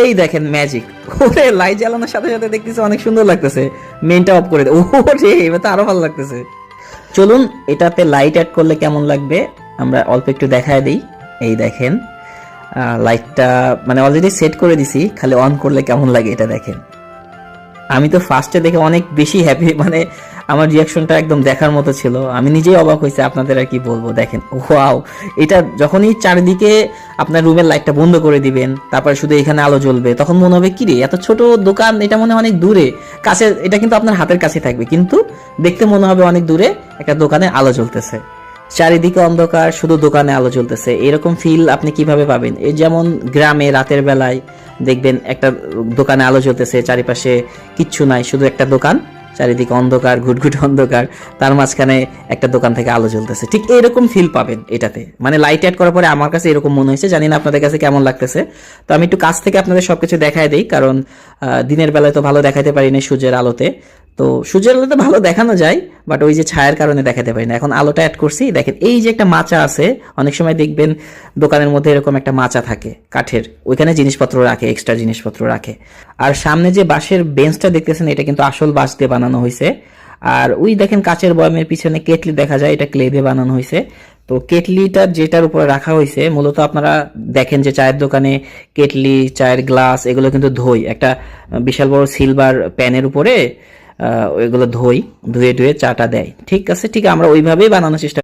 এই দেখেন ম্যাজিক, ওরে লাইট জ্বালানোর সাথে সাথে দেখতেছে অনেক সুন্দর লাগতেছে। মেইনটা অফ করে দে, ওরে এবার তো আরো ভালো লাগতেছে। চলুন এটাতে লাইট অ্যাড করলে কেমন লাগবে আমরা অল্প একটু দেখায় দিই। এই দেখেন লাইটটা মানে অলরেডি সেট করে দিছি, খালি অন করলে কেমন লাগে এটা দেখেন। আমি তো ফার্স্টে দেখে অনেক বেশি হ্যাপি, মানে আমার রিয়াকশনটা একদম দেখার মতো ছিল, আমি নিজেই অবাক হয়েছে, আপনাদের আর কি বলবো। দেখেন ওয়াও, এটা যখনই চারিদিকে আপনার রুমের লাইটটা বন্ধ করে দিবেন, তারপরে শুধু এখানে আলো জ্বলবে, তখন মনে হবে কি রে এত ছোট দোকান, এটা মনে হয় অনেক দূরে। কাছে, এটা কিন্তু আপনার হাতের কাছে থাকবে, কিন্তু দেখতে মনে হবে অনেক দূরে একটা দোকানে আলো জ্বলতেছে। চারিদিকে অন্ধকার, শুধু দোকানে আলো জ্বলতেছে, এরকম ফিল আপনি কিভাবে পাবেন? এই যেমন গ্রামে রাতের বেলায় দেখবেন একটা দোকানে আলো জ্বলতেছে, চারিপাশে কিচ্ছু নাই, শুধু একটা দোকান, চারিদিকে অন্ধকার, ঘুটঘুট অন্ধকার, তার মাঝখানে একটা দোকান থেকে আলো জ্বলতেছে, ঠিক এরকম ফিল পাবেন এটাতে। মানে লাইট অ্যাড করার পরে আমার কাছে এরকম মনে হয়েছে, জানি না আপনাদের কাছে কেমন লাগতেছে। তো আমি একটু কাছ থেকে আপনাদের সবকিছু দেখায় দিই, কারণ দিনের বেলায় তো ভালো দেখাতে পারি না সূর্যের আলোতে। তো সূর্যের আলোতে ভালো দেখানো যায়, বাট ওই যে ছায়ার কারণে দেখাতে পারি না। এখন আলোটা অ্যাড করছি, দেখেন এই যে একটা মাচা আছে, অনেক সময় দেখবেন দোকানের মধ্যে এরকম একটা মাচা থাকে কাঠের, ওইখানে জিনিসপত্র রাখে, এক্সট্রা জিনিসপত্র রাখে। আর সামনে যে বাঁশের বেঞ্চটা দেখতেছেন, এটা কিন্তু আসল বাঁশ দিয়ে বানানো হয়েছে। আর ওই দেখেন কাচের বয়ামের পিছনে কেটলি দেখা যায়, এটা ক্লে দিয়ে বানানো হয়েছে। তো কেটলিটা যেটার উপরে রাখা হয়েছে, মূলত আপনারা দেখেন যে চায়ের দোকানে কেটলি, চায়ের গ্লাস এগুলো কিন্তু ধোই একটা বিশাল বড় সিলভার প্যানের উপরে, ওইগুলো ধুয়ে ধুয়ে চাটা দেয়। ঠিক আছে, ঠিক আমরা ওইভাবেই বানানোর চেষ্টা